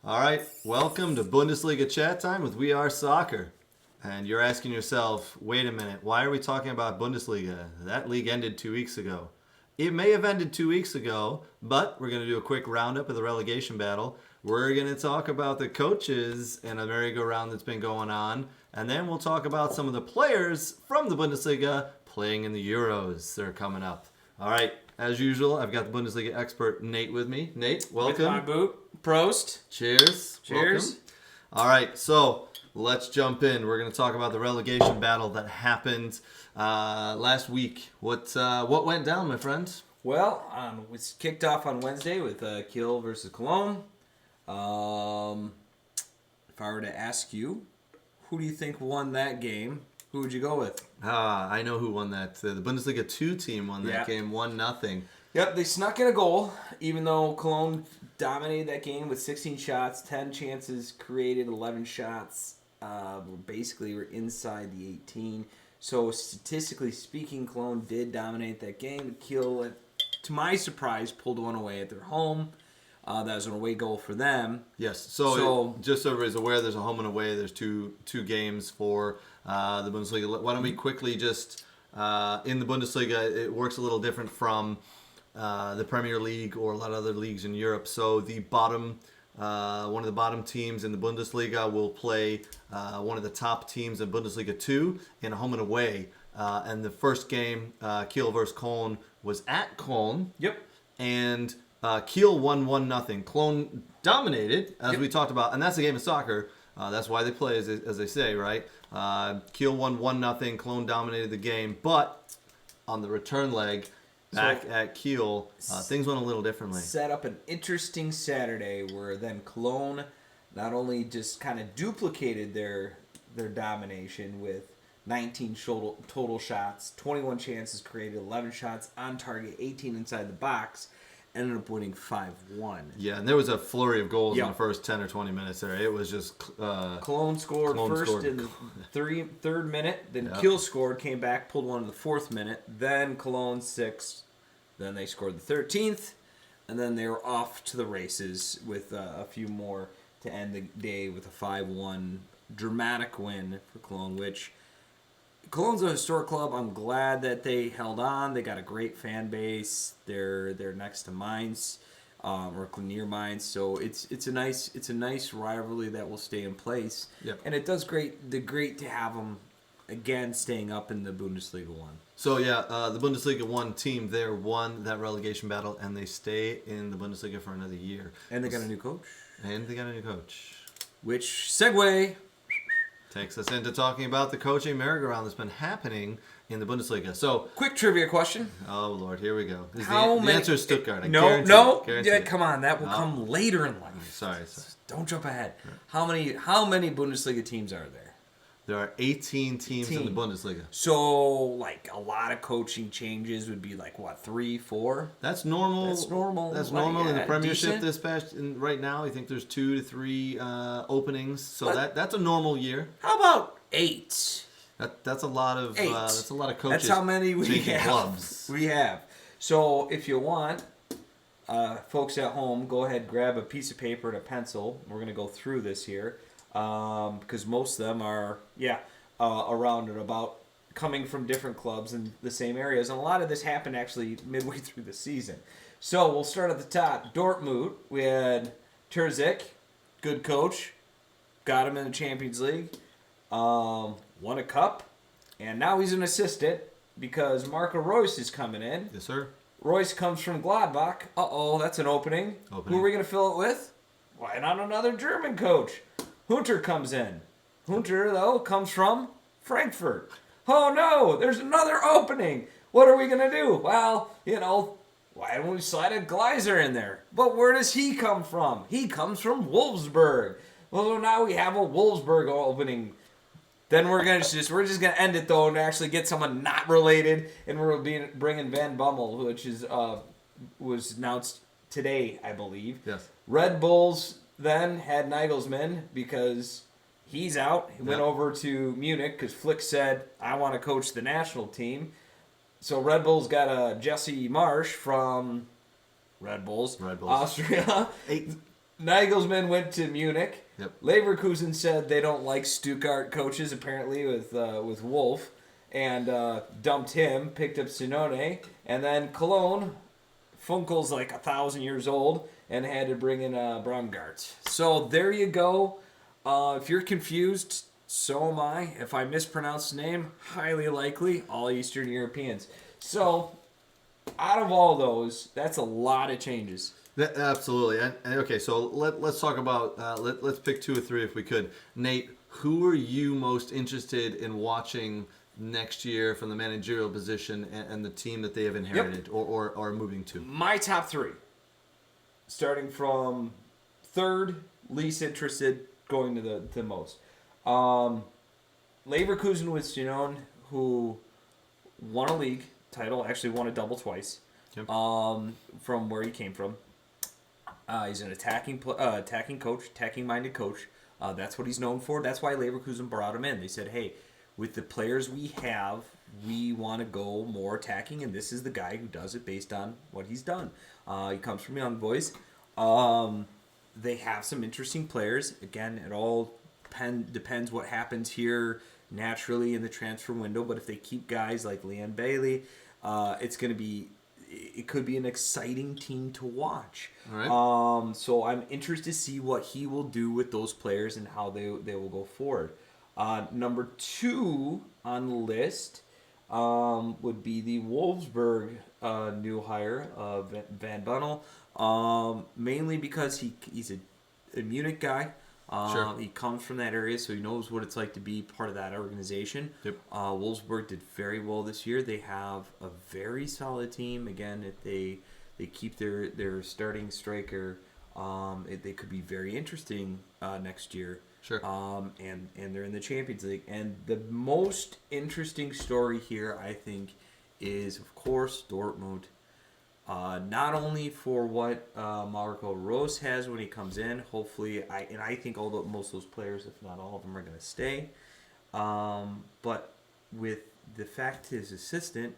All right, welcome to Bundesliga Chat Time with We Are Soccer. And you're asking yourself, wait a minute, why are we talking about Bundesliga? That league ended 2 weeks ago. It may have ended 2 weeks ago, but we're going to do a quick roundup of the relegation battle. We're going to talk about the coaches and a merry-go-round that's been going on. And then we'll talk about some of the players from the Bundesliga playing in the Euros that are coming up. All right, as usual, I've got the Bundesliga expert Nate with me. Nate, welcome. With my boot. Prost. Cheers. Cheers. Welcome. All right, so let's jump in. We're going to talk about the relegation battle that happened last week. What went down, my friend? Well, it was kicked off on Wednesday with Kiel versus Cologne. If I were to ask you, who do you think won that game? Who would you go with? I know who won that. The Bundesliga 2 team won that game 1-0. Yep, they snuck in a goal, even though Cologne dominated that game with 16 shots, 10 chances created, 11 shots. Basically, were inside the 18. So, statistically speaking, Cologne did dominate that game. Kiel, to my surprise, pulled one away at their home. That was an away goal for them. Yes. So just so everybody's aware, there's a home and away. There's two games for the Bundesliga. Why don't we quickly just in the Bundesliga, it works a little different from the Premier League or a lot of other leagues in Europe. So the bottom, one of the bottom teams in the Bundesliga will play one of the top teams in Bundesliga 2 in a home and away. And the first game, Kiel versus Cologne, was at Cologne. Yep. And Kiel won 1-0. Cologne dominated, as we talked about, and that's a game of soccer. That's why they play, as they say, right? Kiel won 1-0. Cologne dominated the game, but on the return leg, back at Kiel, things went a little differently. Set up an interesting Saturday where then Cologne not only just kind of duplicated their domination with 19 total shots, 21 chances created, 11 shots on target, 18 inside the box, ended up winning 5-1. Yeah, and there was a flurry of goals in the first 10 or 20 minutes there. It was just... Cologne scored in the third minute. Then Kiel scored, came back, pulled one in the fourth minute. Then Cologne 6th. Then they scored the 13th. And then they were off to the races with a few more to end the day with a 5-1 dramatic win for Cologne, which... Cologne's a historic club. I'm glad that they held on. They got a great fan base. They're next to Mainz, or near Mainz. So it's a nice rivalry that will stay in place. Yep. And it does great to have them again staying up in the Bundesliga 1. So the Bundesliga 1 team there won that relegation battle, and they stay in the Bundesliga for another year. And they got a new coach. Which segue takes us into talking about the coaching merry-go-round that's been happening in the Bundesliga. So, quick trivia question. Oh Lord, here we go. The answer is Stuttgart. Yeah, come on, that will come later in life. Sorry. Don't jump ahead. How many Bundesliga teams are there? There are 18 teams in the Bundesliga. So, like, a lot of coaching changes would be like, what, 3, 4? That's normal. That's normal in the Premiership right now. I think there's 2 to 3 openings. So that's a normal year. How about 8? That's a lot of coaches. That's how many we have. Clubs. We have. So, if you want, folks at home, go ahead, grab a piece of paper and a pencil. We're going to go through this here. Because most of them are, around and about, coming from different clubs in the same areas. And a lot of this happened actually midway through the season. So we'll start at the top. Dortmund, we had Terzic, good coach, got him in the Champions League, won a cup, and now he's an assistant because Marco Reus is coming in. Yes, sir. Reus comes from Gladbach. That's an opening. Who are we going to fill it with? Why not another German coach? Hunter comes in. Hunter, though, comes from Frankfurt. Oh, no, there's another opening. What are we going to do? Well, why don't we slide a Gleiser in there? But where does he come from? He comes from Wolfsburg. Well, now we have a Wolfsburg opening. Then we're just gonna end it though and actually get someone not related, and we're bringing Van Bommel, which was announced today, I believe. Yes. Red Bulls then had Nagelsmann because he's out. He went over to Munich because Flick said, I want to coach the national team. So Red Bulls got Jesse Marsch from Red Bulls. Red Bulls. Austria. Nagelsmann went to Munich. Yep. Leverkusen said they don't like Stuttgart coaches, apparently, with Wolf, and dumped him, picked up Sinone, and then Cologne, Funkel's like 1,000 years old, and had to bring in Baumgart. So there you go. If you're confused, so am I. If I mispronounce the name, highly likely all Eastern Europeans. So out of all those, that's a lot of changes. Absolutely. And okay, so let's talk about let's pick 2 or 3 if we could. Nate, who are you most interested in watching next year from the managerial position and the team that they have inherited or are moving to? My top 3, starting from third, least interested, going to the most. Leverkusen with Sinone, who won a league title, actually won a double twice. Yep. From where he came from. He's an attacking coach, attacking-minded coach. That's what he's known for. That's why Leverkusen brought him in. They said, hey, with the players we have, we want to go more attacking, and this is the guy who does it based on what he's done. He comes from Young Boys. They have some interesting players. Again, it all depends what happens here naturally in the transfer window, but if they keep guys like Leon Bailey, it could be an exciting team to watch. All right. So I'm interested to see what he will do with those players and how they will go forward. Number 2 on the list would be the Wolfsburg new hire, Van Bunnel, mainly because he's a Munich guy. Sure. He comes from that area, so he knows what it's like to be part of that organization. Yep. Wolfsburg did very well this year. They have a very solid team. Again, if they keep their starting striker, they could be very interesting next year. Sure. And they're in the Champions League. And the most interesting story here, I think, is, of course, Dortmund. Not only for what Marco Rose has when he comes in, hopefully, I think most of those players, if not all of them, are going to stay. But with the fact his assistant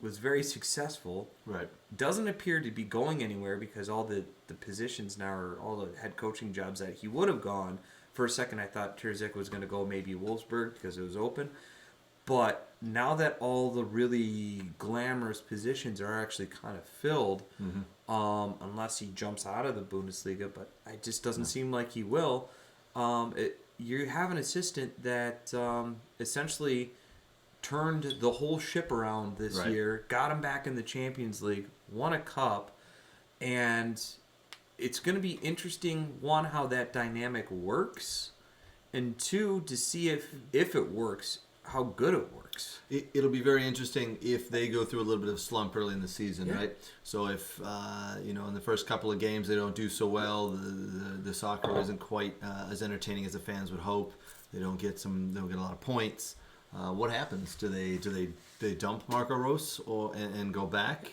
was very successful, Right. doesn't appear to be going anywhere because all the positions now are all the head coaching jobs that he would have gone. For a second, I thought Terzic was going to go maybe Wolfsburg because it was open. But now that all the really glamorous positions are actually kind of filled, unless he jumps out of the Bundesliga, but it just doesn't seem like he will, you have an assistant that essentially turned the whole ship around this year, got him back in the Champions League, won a cup, and it's going to be interesting, one, how that dynamic works, and 2, to see if it works, how good it works. It'll be very interesting if they go through a little bit of slump early in the season, right? So if in the first couple of games they don't do so well, the soccer isn't quite as entertaining as the fans would hope. They don't get a lot of points. What happens? Do they dump Marco Rose and go back?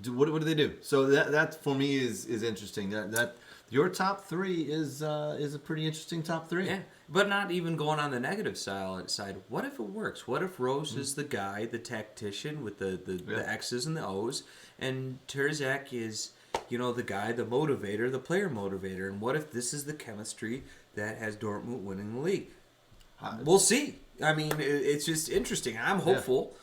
What do they do? So that for me is interesting. That your top 3 is a pretty interesting top 3. Yeah, but not even going on the negative side. What if it works? What if Rose is the guy, the tactician with the X's and the O's, and Terzic is the guy, the motivator, the player motivator? And what if this is the chemistry that has Dortmund winning the league? We'll see. I mean, it's just interesting. I'm hopeful.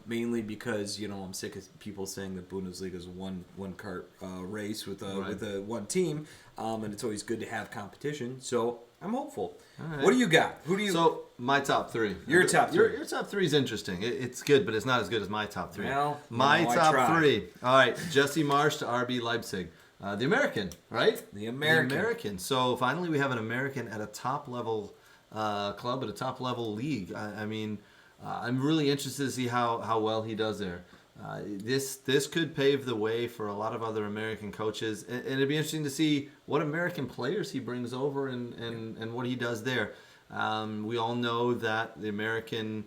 Mainly because I'm sick of people saying that Bundesliga is a one cart race with a one team, and it's always good to have competition. So I'm hopeful. Right. What do you got? Who do you? So my top 3. Your top 3. Your top 3 is interesting. It's good, but it's not as good as my top 3. Well, my top 3. All right, Jesse Marsch to RB Leipzig. The American, right? The American. So finally, we have an American at a top level club, at a top level league. I mean. I'm really interested to see how well he does there. This could pave the way for a lot of other American coaches, and it'd be interesting to see what American players he brings over and what he does there. We all know that the Bundesliga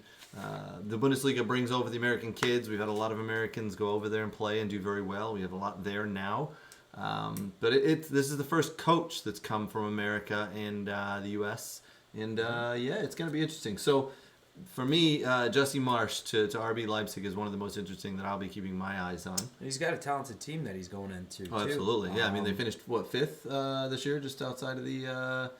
brings over the American kids. We've had a lot of Americans go over there and play and do very well. We have a lot there now. But this is the first coach that's come from America and the U.S. And it's going to be interesting. So for me, Jesse Marsch to RB Leipzig is one of the most interesting that I'll be keeping my eyes on. He's got a talented team that he's going into. Oh, too. absolutely. Yeah, I mean, they finished, fifth this year, just outside of the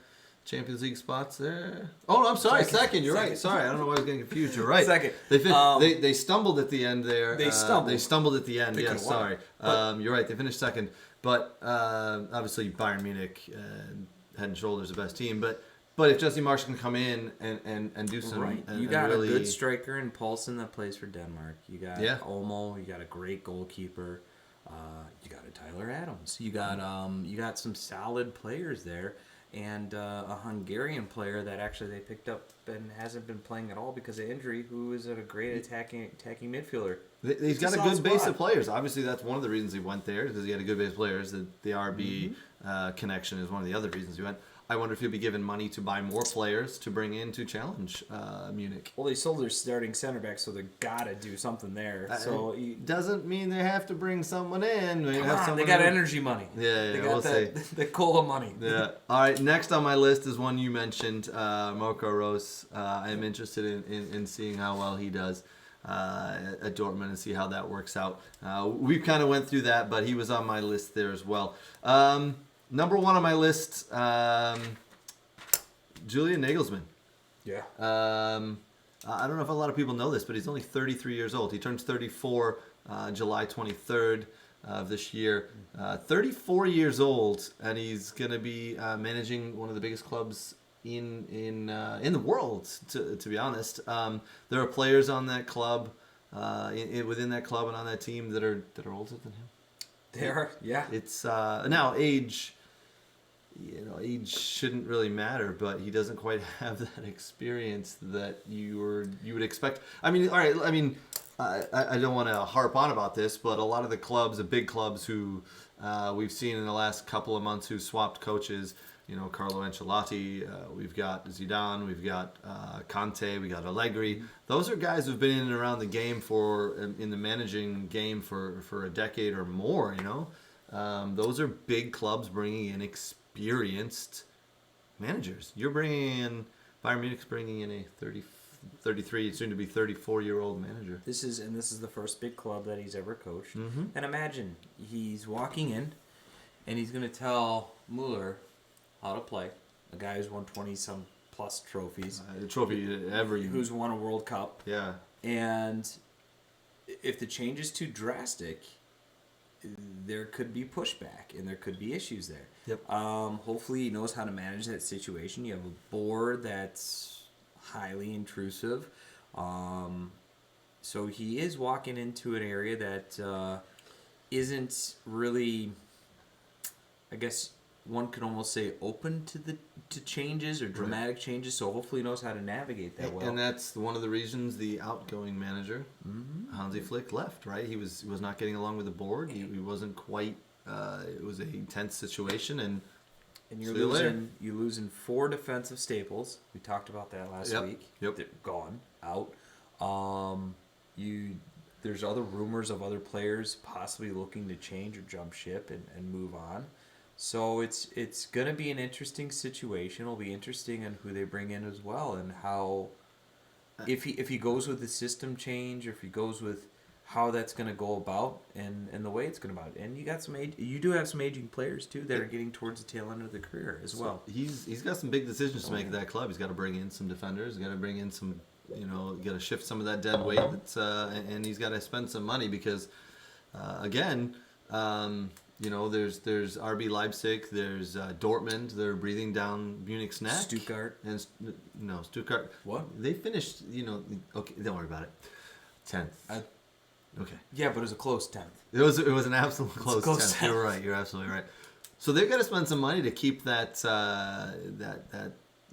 Champions League spots there. Oh, no, I'm sorry, second. You're right. Sorry, I don't know why I was getting confused. You're right. Second. They stumbled at the end there. They stumbled. They stumbled at the end, They yes, could've won. sorry. You're right, they finished second. But obviously, Bayern Munich, head and shoulders the best team. But if Jesse Marsch can come in and do some... Right. And, You got really, a good striker in Paulsen that plays for Denmark. You got Olmo. You got a great goalkeeper. You got a Tyler Adams. You got some solid players there. And a Hungarian player that actually they picked up and hasn't been playing at all because of injury, who is a great attacking midfielder. He's got a good base of players. Obviously, that's one of the reasons he went there, because he had a good base of players. The RB connection is one of the other reasons he went. I wonder if he'll be given money to buy more players to bring in to challenge Munich. Well, they sold their starting center back, so they got to do something there. So doesn't mean they have to bring someone in. They got energy money. Yeah, they got the cola money. Yeah. All right. Next on my list is one you mentioned, Marco Rose. I am interested in seeing how well he does at Dortmund and see how that works out. We kind of went through that, but he was on my list there as well. Number one on my list, Julian Nagelsmann. Yeah. I don't know if a lot of people know this, but he's only 33 years old. He turns 34 July 23rd of this year. 34 years old, and he's going to be managing one of the biggest clubs in the world. To be honest, there are players on that club, within that club and on that team that are older than him. They are, yeah. It's now age. Age shouldn't really matter, but he doesn't quite have that experience that you would expect. I mean, all right. I mean, I don't want to harp on about this, but a lot of the big clubs who we've seen in the last couple of months who swapped coaches. Carlo Ancelotti. We've got Zidane. We've got Conte. We got Allegri. Those are guys who've been in and around the game in the managing game for a decade or more. Those are big clubs bringing in experienced managers. You're bringing in Bayern Munich's bringing in a 33, soon to be 34-year-old manager. This is the first big club that he's ever coached. Mm-hmm. And imagine he's walking in, and he's going to tell Mueller how to play. A guy who's won 20-some plus trophies. Who's won a World Cup. Yeah. And if the change is too drastic, there could be pushback and there could be issues there. Yep. Hopefully he knows how to manage that situation. You have a board that's highly intrusive. So he is walking into an area that isn't really, I guess one could almost say, open to changes or dramatic changes. So hopefully he knows how to navigate that well. And that's one of the reasons the outgoing manager, Hansi Flick, left. Right, he was not getting along with the board. He wasn't quite. It was a tense situation, and you're losing 4 defensive staples. We talked about that last week. Yep. They're gone out. There's other rumors of other players possibly looking to change or jump ship and move on. So it's going to be an interesting situation. It'll be interesting on who they bring in as well, and how if he goes with the system change, or if he goes with how that's going to go about and the way it's going to go about. And you do have some aging players too that are getting towards the tail end of their career as well. He's got some big decisions to make at that club. He's got to bring in some defenders. He's got to bring in some, got to shift some of that dead weight. And he's got to spend some money because, again. There's RB Leipzig, there's Dortmund. They're breathing down Munich's neck. Stuttgart. And Stuttgart. What? They finished. Okay, don't worry about it. 10th. Okay. Yeah, but it was a close 10th. It was an absolute close 10th. You're right. You're absolutely right. So they've got to spend some money to keep that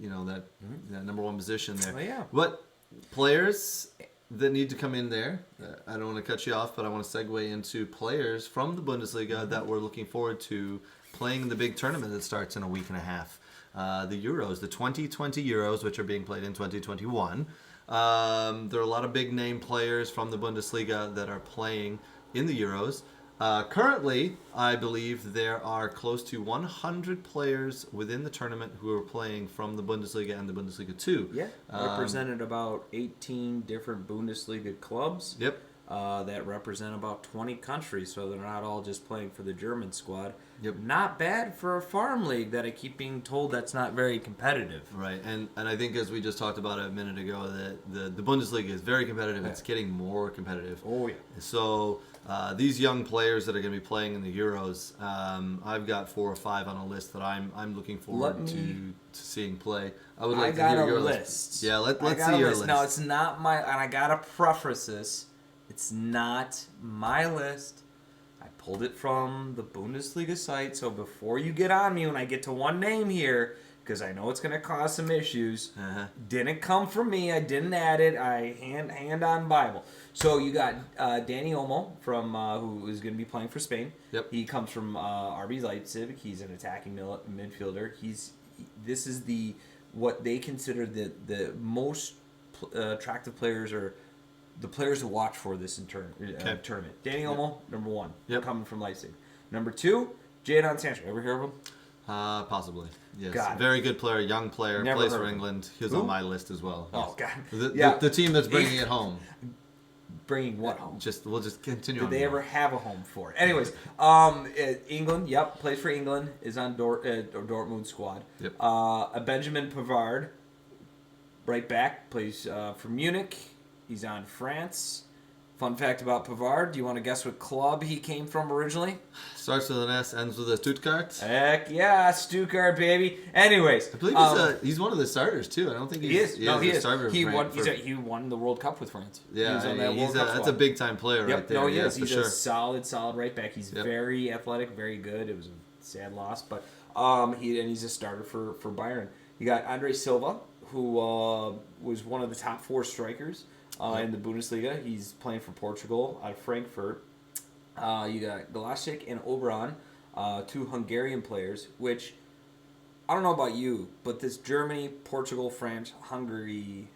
number one position there. Oh, yeah. What players that need to come in there? I don't want to cut you off, but I want to segue into players from the Bundesliga that we're looking forward to playing the big tournament that starts in a week and a half. The Euros, the 2020 Euros, which are being played in 2021. There are a lot of big name players from the Bundesliga that are playing in the Euros. Currently, I believe there are close to 100 players within the tournament who are playing from the Bundesliga and the Bundesliga 2. Yeah, represented about 18 different Bundesliga clubs. Yep. That represent about 20 countries, so they're not all just playing for the German squad. Yep. Not bad for a farm league that I keep being told that's not very competitive. Right, and I think as we just talked about a minute ago, that the Bundesliga is very competitive. Yeah. It's getting more competitive. Oh, yeah. So these young players that are going to be playing in the Euros, I've got 4 or 5 on a list that I'm looking forward to seeing play. I would like to hear your list. Yeah, let's see your list. No, it's not my, and I gotta preface this. It's not my list. I pulled it from the Bundesliga site, so before you get on me when I get to one name here, because I know it's going to cause some issues, didn't come from me. I didn't add it. I hand on Bible. So you got Danny Olmo from who is going to be playing for Spain. Yep. He comes from RB Leipzig. He's an attacking midfielder. This is what they consider the most attractive players, or the players to watch for this tournament. Danny Olmo, number 1, coming from Leipzig. Number 2, Jadon Sancho. Ever hear of him? Possibly. Yes. God. Very good player, young player, Never plays heard for of him. England. He was Who? on my list as well. Oh, God. The team that's bringing it home. Bringing what home? We'll just continue. Did on they there. ever have a home for it? Anyways, England, plays for England, is on Dortmund squad. Yep. Benjamin Pavard, right back, plays for Munich. He's on France. Fun fact about Pavard, do you want to guess what club he came from originally? Starts with an S, ends with a Stuttgart. Heck yeah, Stuttgart, baby. Anyways. I believe he's one of the starters, too. I don't think he is. No, he is. Starter He won the World Cup with France. Yeah, he was on that World Cup that's a big-time player right there. No, he is. For He's sure. a solid right back. He's very athletic, very good. It was a sad loss, but he's a starter for Bayern. You got Andre Silva, who was one of the top 4 strikers in the Bundesliga. He's playing for Portugal out of Frankfurt. You got Galasic and Oberon, 2 Hungarian players, which I don't know about you, but this Germany, Portugal, France, Hungary,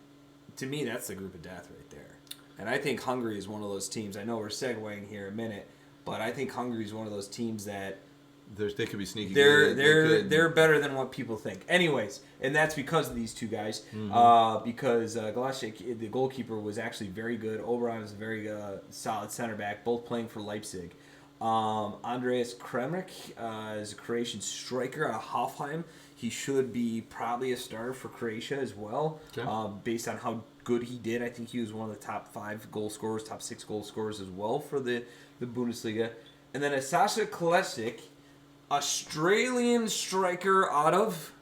to me, that's the group of death right there. And I think Hungary is one of those teams. I know we're segueing here a minute, but I think Hungary is one of those teams that they could be sneaky. They're better than what people think. Anyways, and that's because of these 2 guys. Because Galasic, the goalkeeper, was actually very good. Oberon is a very solid center back, both playing for Leipzig. Andreas Kremric is a Croatian striker out of Hoffenheim. He should be probably a starter for Croatia as well, based on how good he did. I think he was one of the top 5 goal scorers, top 6 goal scorers as well for the Bundesliga. And then Sasha Kalesic, Australian striker out of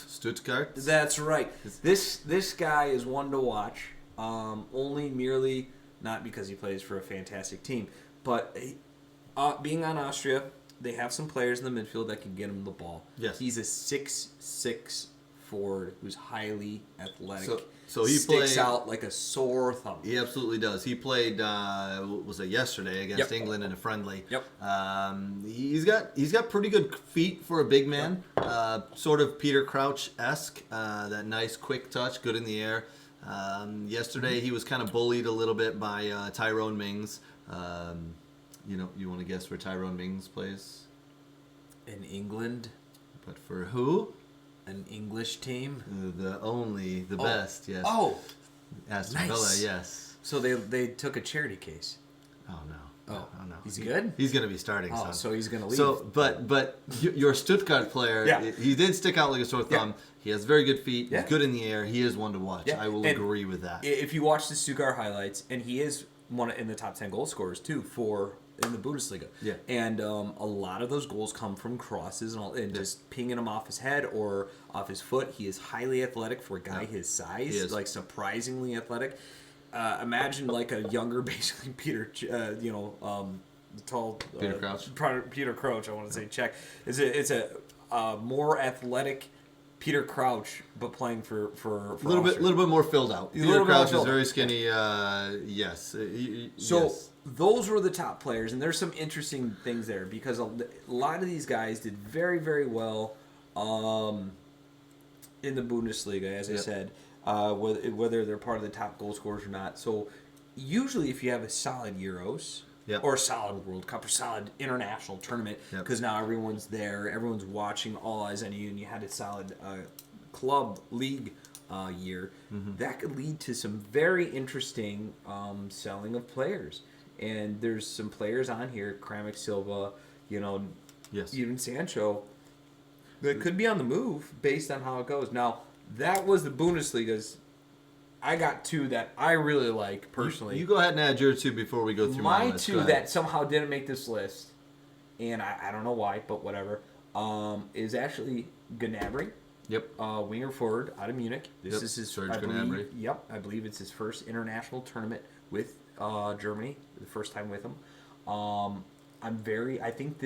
Stuttgart. That's right. This guy is one to watch. Only merely not because he plays for a fantastic team, but being on Austria, they have some players in the midfield that can get him the ball. Yes. He's a 6'6" forward who's highly athletic. So he sticks out like a sore thumb. He absolutely does. He played was it yesterday against England in a friendly. Yep. He's got pretty good feet for a big man. Sort of Peter Crouch-esque. That nice quick touch, good in the air. Yesterday he was kind of bullied a little bit by Tyrone Mings. You want to guess where Tyrone Mings plays? In England. But for who? An English team? The best, yes. Oh! Aston Villa, yes. So they took a charity case. Oh, no. Oh, no. He's good? He's going to be starting, son. So he's going to leave. So, but your Stuttgart player, he did stick out like a sore thumb. He has very good feet. He's good in the air. He is one to watch. I will agree with that. If you watch the Stuttgart highlights, and he is one in the top 10 goal scorers, too, in the Bundesliga. Yeah. And a lot of those goals come from crosses and just pinging him off his head or off his foot. He is highly athletic for a guy his size. He is. Like, surprisingly athletic. Imagine like a younger, basically Peter, tall Peter Crouch. Peter Crouch. I want to say Czech. It's a more athletic Peter Crouch, but playing for a little bit more filled out. Peter Crouch is very skinny. Yes. Those were the top players, and there's some interesting things there because a lot of these guys did very, very well in the Bundesliga, as I said. Whether they're part of the top goal scorers or not. So usually if you have a solid Euros, or solid World Cup or solid international tournament, because now everyone's there, everyone's watching, all eyes on you, and you had a solid club league year. That could lead to some very interesting selling of players. And there's some players on here, Kramnik, Silva, even Sancho, that could be on the move based on how it goes. Now, that was the Bundesliga's. I got two that I really like personally. You go ahead and add your two before we go through my list. My two that somehow didn't make this list, and I don't know why, but whatever, is actually Gnabry. Yep. Winger forward out of Munich. This is his Serge I Gnabry. I believe it's his first international tournament with Germany, the first time with him. I think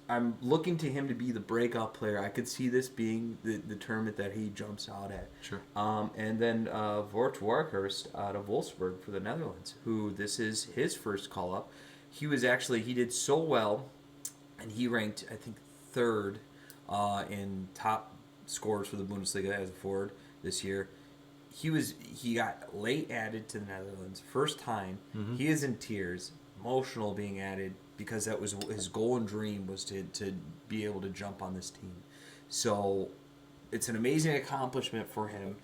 I'm looking to him to be the breakout player. I could see this being the tournament that he jumps out at. Sure. And then Wout Weghorst out of Wolfsburg for the Netherlands, who this is his first call up. He did so well, and he ranked, I think, third in top scores for the Bundesliga as a forward this year. He got late added to the Netherlands, first time. He is in tears, emotional being added, because that was his goal and dream, was to be able to jump on this team. So it's an amazing accomplishment for him,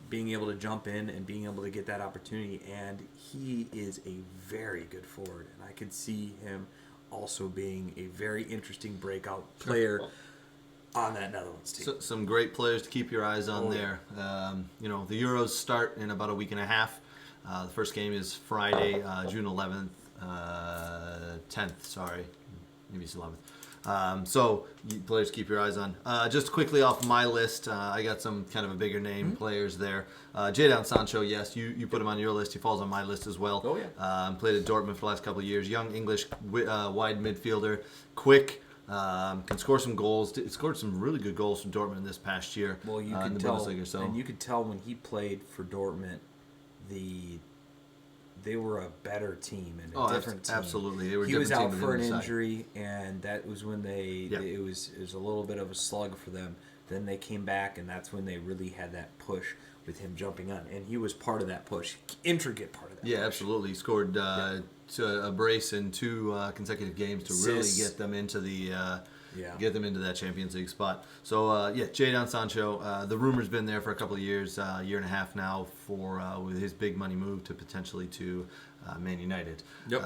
being able to jump in and being able to get that opportunity. And he is a very good forward, and I could see him also being a very interesting breakout player on that Netherlands team. So, some great players to keep your eyes on there. The Euros start in about a week and a half. The first game is Friday, June 11th. 10th, sorry. Maybe it's 11th. So, players to keep your eyes on. Just quickly off my list, I got some kind of a bigger name players there. Jadon Sancho, yes, you put him on your list. He falls on my list as well. Oh, yeah. Played at Dortmund for the last couple of years. Young English wide midfielder. Quick. Can score some goals. Scored some really good goals for Dortmund this past year. Well, you in could the tell, Bundesliga, and you could tell when he played for Dortmund, they were a better team and a different team. Absolutely, they were. He was out for an injury, and that was when it was a little bit of a slug for them. Then they came back, and that's when they really had that push with him jumping on, and he was part of that push, intricate part of that. Yeah, push. absolutely. He scored to a brace in two consecutive games to really get them into that Champions League spot. So Jadon Sancho. The rumor's been there for a couple of years, year and a half now, for with his big money move to potentially to Man United. Yep.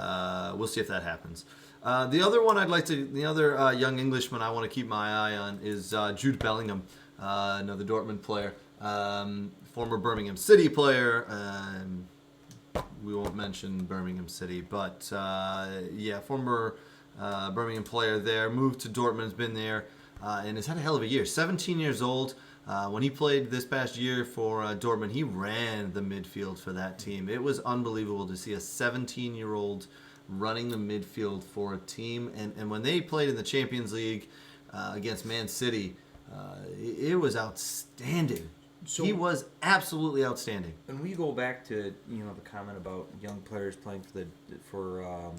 We'll see if that happens. The other young Englishman I want to keep my eye on is Jude Bellingham, another Dortmund player, former Birmingham City player. We won't mention Birmingham City, but former Birmingham player there, moved to Dortmund, has been there, and has had a hell of a year. 17 years old. When he played this past year for Dortmund, he ran the midfield for that team. It was unbelievable to see a 17-year-old running the midfield for a team. And when they played in the Champions League against Man City, it was outstanding. So, he was absolutely outstanding. And we go back to the comment about young players playing for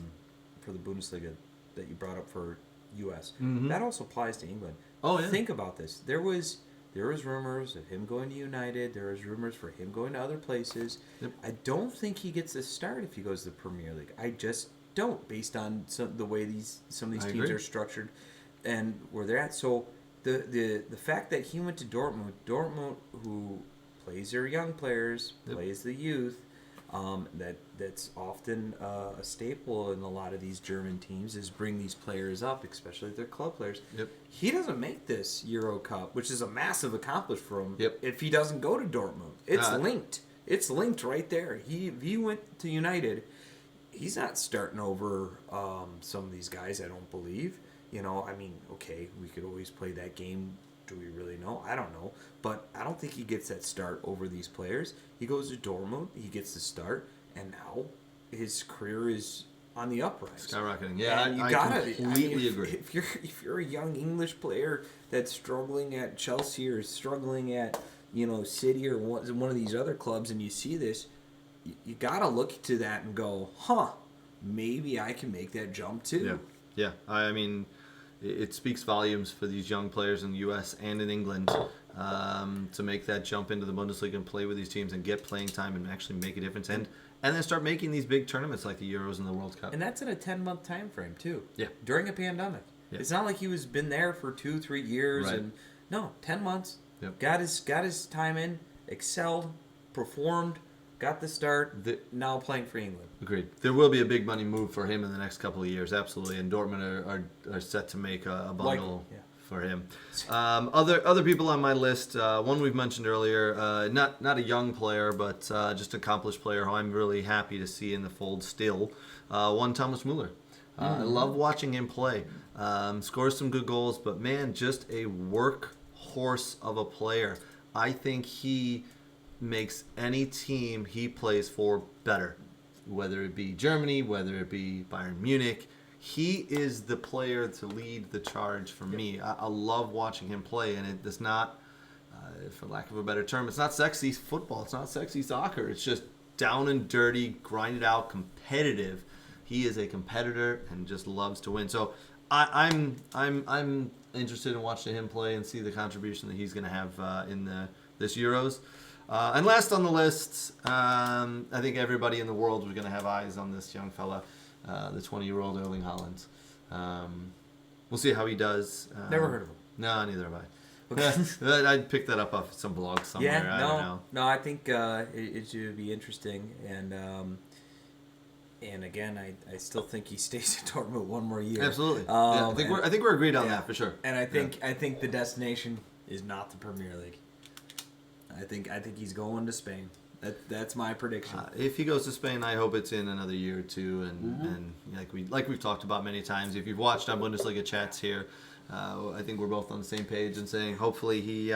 the Bundesliga that you brought up for U.S. That also applies to England. Oh yeah. Think about this. There was rumors of him going to United. There was rumors for him going to other places. Yep. I don't think he gets a start if he goes to the Premier League. I just don't, based on the way some of these teams are structured and where they're at. So the fact that he went to Dortmund, who plays their young players, plays the youth, that's often a staple in a lot of these German teams, is bring these players up, especially if they're club players. Yep. He doesn't make this Euro Cup, which is a massive accomplishment for him. Yep. If he doesn't go to Dortmund, it's linked. It's linked right there. If he went to United, he's not starting over some of these guys, I don't believe. Okay, we could always play that game. Do we really know? I don't know. But I don't think he gets that start over these players. He goes to Dortmund, he gets the start, and now his career is on the uprise. Skyrocketing. Yeah, I completely agree. If you're a young English player that's struggling at Chelsea or struggling at City or one of these other clubs, and you see this, you gotta look to that and go, maybe I can make that jump too. Yeah. I mean, it speaks volumes for these young players in the U.S. and in England. to make that jump into the Bundesliga and play with these teams and get playing time and actually make a difference. And then start making these big tournaments like the Euros and the World Cup. And that's in a 10-month time frame, too. Yeah. During a pandemic. Yeah. It's not like he was been there for 2-3 years. Right. And no, 10 months. Yep. Got his time in, excelled, performed, got the start, now playing for England. Agreed. There will be a big money move for him in the next couple of years, absolutely. And Dortmund are set to make a bundle for him. Other people on my list, one we've mentioned earlier, not a young player, but just an accomplished player who I'm really happy to see in the fold still. One Thomas Müller. I love watching him play. Scores some good goals, but man, just a workhorse of a player. I think he makes any team he plays for better, whether it be Germany, whether it be Bayern Munich. He is the player to lead the charge for me. I love watching him play, and it's not, for lack of a better term, it's not sexy football. It's not sexy soccer. It's just down and dirty, grinded out, competitive. He is a competitor and just loves to win. So I'm interested in watching him play and see the contribution that he's going to have in this Euros. And last on the list, I think everybody in the world was going to have eyes on this young fella, the 20-year-old Erling Haaland. We'll see how he does. Never heard of him. No, neither have I. Okay. I picked that up off some blog somewhere. Yeah, I don't know. No, I think it should be interesting. And again, I still think he stays at Dortmund one more year. Absolutely. I think we're agreed on that for sure. And I think the destination is not the Premier League. I think he's going to Spain. That's my prediction. If he goes to Spain, I hope it's in another year or two. And like we've talked about many times, if you've watched our Bundesliga chats here, I think we're both on the same page and saying hopefully he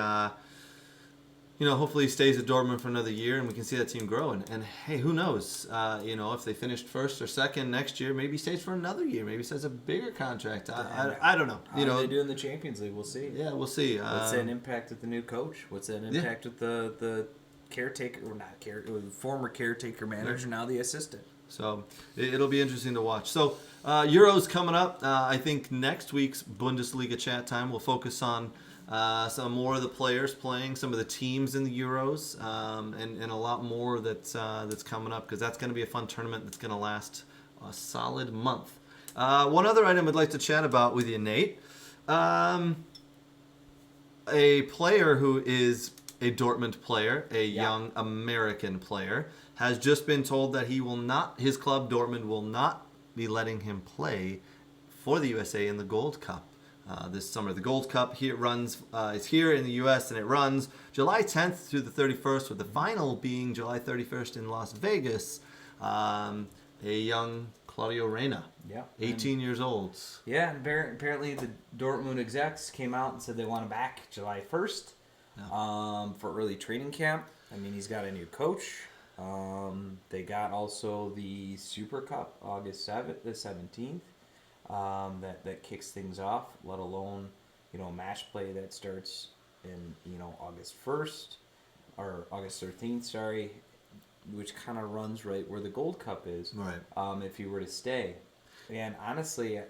stays at Dortmund for another year and we can see that team grow. And hey, who knows? If they finished first or second next year, maybe he stays for another year. Maybe he stays a bigger contract. I don't know. How they do in the Champions League? We'll see. Yeah, we'll see. What's that impact with the new coach? What's that impact with the caretaker, or not caretaker, former caretaker manager, now the assistant? So it'll be interesting to watch. So Euros coming up. I think next week's Bundesliga chat time will focus on some more of the players playing, some of the teams in the Euros, and a lot more that's coming up, because that's going to be a fun tournament that's going to last a solid month. One other item I'd like to chat about with you, Nate. A player who is a Dortmund player, a young American player, has just been told that his club Dortmund will not be letting him play for the USA in the Gold Cup this summer. The Gold Cup is here in the U.S. and it runs July 10th through the 31st, with the final being July 31st in Las Vegas. A young Claudio Reyna, 18 years old. Yeah, apparently the Dortmund execs came out and said they want him back July 1st for early training camp. I mean, he's got a new coach. They got also the Super Cup August 17th. That kicks things off, let alone, match play that starts in, August 1st, or August 13th, sorry, which kind of runs right where the Gold Cup is, right? If you were to stay. And honestly, I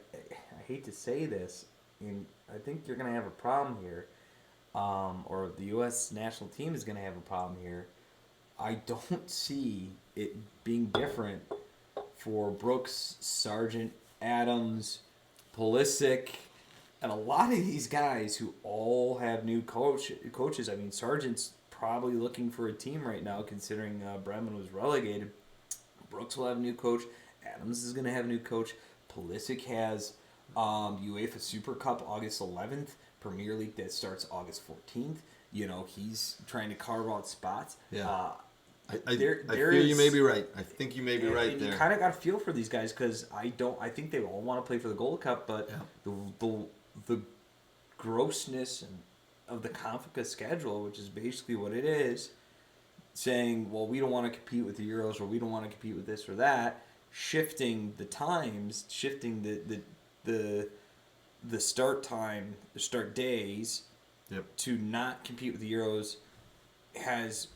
hate to say this, I think you're going to have a problem here, or the U.S. national team is going to have a problem here. I don't see it being different for Brooks, Sargent, Adams, Pulisic, and a lot of these guys who all have new coaches. I mean, Sargent's probably looking for a team right now, considering Bremen was relegated. Brooks will have a new coach. Adams is going to have a new coach. Pulisic has UEFA Super Cup August 11th. Premier League that starts August 14th. He's trying to carve out spots. Yeah. I feel you may be right. I think you may be right there. You kind of got to feel for these guys, because I think they all want to play for the Gold Cup, but the grossness of the CONCACAF schedule, which is basically what it is, saying, well, we don't want to compete with the Euros, or we don't want to compete with this or that, shifting the times, shifting the start time, the start days, to not compete with the Euros, has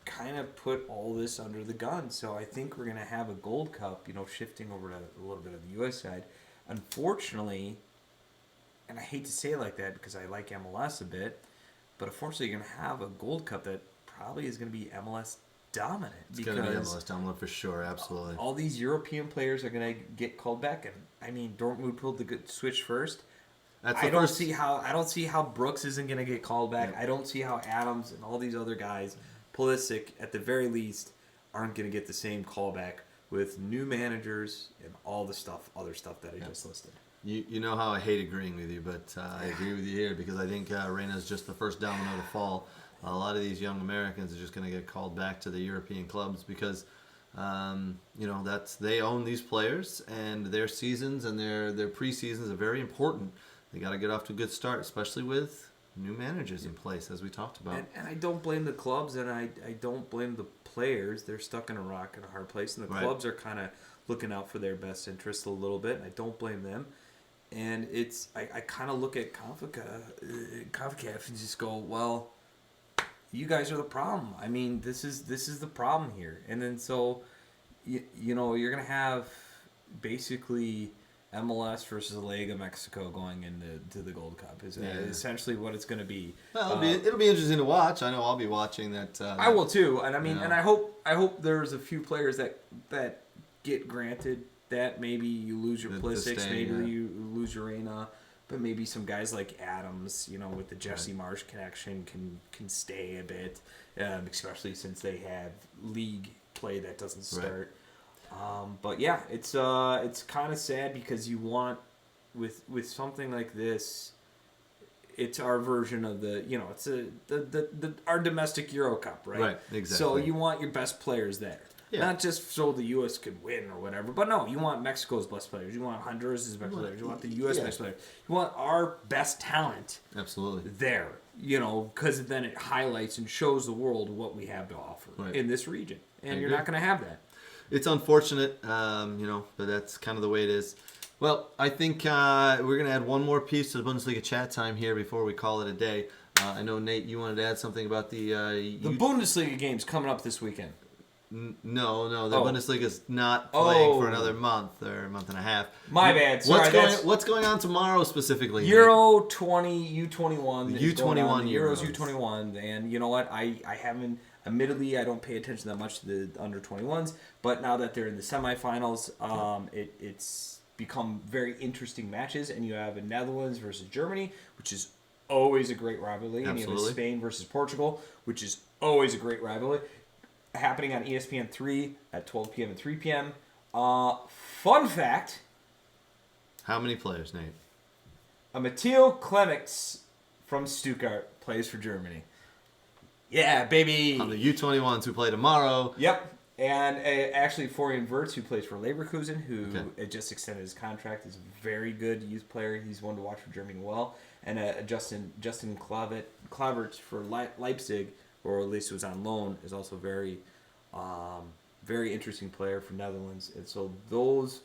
kind of put all this under the gun. So I think we're going to have a Gold Cup, shifting over to a little bit of the U.S. side. Unfortunately, and I hate to say it like that because I like MLS a bit, But unfortunately, you're going to have a Gold Cup that probably is going to be MLS dominant. It's going to be MLS dominant for sure, absolutely. All these European players are going to get called back. And, I mean, Dortmund pulled the good switch first. I don't see how Brooks isn't going to get called back. Yep. I don't see how Adams and all these other guys, Pulisic, at the very least, aren't going to get the same callback with new managers and all the other stuff that I just listed. You know how I hate agreeing with you, but I agree with you here because I think Reyna's just the first domino to fall. A lot of these young Americans are just going to get called back to the European clubs because, they own these players and their seasons and their pre-seasons are very important. They got to get off to a good start, especially with new managers in place, as we talked about. And I don't blame the clubs, and I don't blame the players. They're stuck in a rock and a hard place, and the clubs are kind of looking out for their best interests a little bit, and I don't blame them. And I kind of look at CONCACAF and just go, well, you guys are the problem. I mean, this is the problem here. And then so, you're going to have basically MLS versus Liga Mexico going into the Gold Cup is essentially what it's going to be. Well, it'll be interesting to watch. I know I'll be watching that. I will too, and I mean, and I hope there's a few players that get granted that. Maybe you lose your Pulisic, maybe you lose your Reyna, but maybe some guys like Adams, with the Jesse Marsh connection, can stay a bit, especially since they have league play that doesn't start. Right. But yeah, it's kind of sad because you want with something like this, it's our version of it's our domestic Euro Cup, right? Right, exactly. So you want your best players there, not just so the U.S. could win or whatever, but no, you want Mexico's best players, you want Honduras' best players, you want the U.S. best players, you want our best talent, absolutely, there, because then it highlights and shows the world what we have to offer in this region, and you're not going to have that. It's unfortunate, but that's kind of the way it is. Well, I think we're going to add one more piece to the Bundesliga chat time here before we call it a day. I know, Nate, you wanted to add something about the Bundesliga games coming up this weekend. No, the Bundesliga's not playing for another month or a month and a half. My bad. Sorry, what's going on tomorrow specifically? Euro 20 U21. U21 Euros U21, and you know what? I haven't. Admittedly, I don't pay attention that much to the under 21s, but now that they're in the semifinals, it's become very interesting matches, and you have a Netherlands versus Germany, which is always a great rivalry, and you have a Spain versus Portugal, which is always a great rivalry, happening on ESPN 3 at 12 p.m. and 3 p.m. Fun fact. How many players, Nate? Matteo Clemens from Stuttgart plays for Germany. Yeah, baby. On the U21s who play tomorrow. Yep. And actually, Florian Wirtz, who plays for Leverkusen, who just extended his contract, is a very good youth player. He's one to watch for Germany well. And Justin Klaverts for Leipzig, or at least was on loan, is also very interesting player for Netherlands. And so those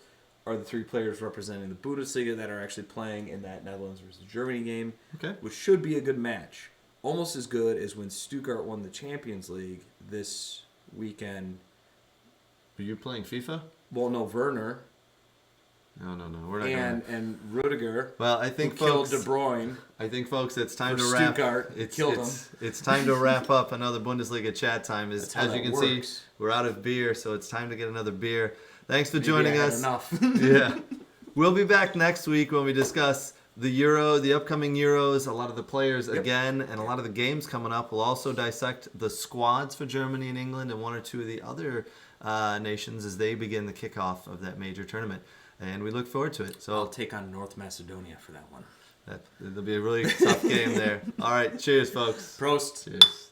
are the three players representing the Bundesliga that are actually playing in that Netherlands versus Germany game, which should be a good match. Almost as good as when Stuttgart won the Champions League this weekend. Were you playing FIFA? Well, no, Werner. No. We're not and Rudiger. Well, I think killed De Bruyne. I think, folks, it's time to wrap. Stuttgart killed him. It's time to wrap up another Bundesliga chat time. As you can see, we're out of beer, so it's time to get another beer. Thanks for joining us. Enough. Yeah, we'll be back next week when we discuss the upcoming Euros, a lot of the players again, and a lot of the games coming up. We'll also dissect the squads for Germany and England and one or two of the other nations as they begin the kickoff of that major tournament. And we look forward to it. So I'll take on North Macedonia for that one. It'll be a really tough game there. All right, cheers, folks. Prost. Cheers.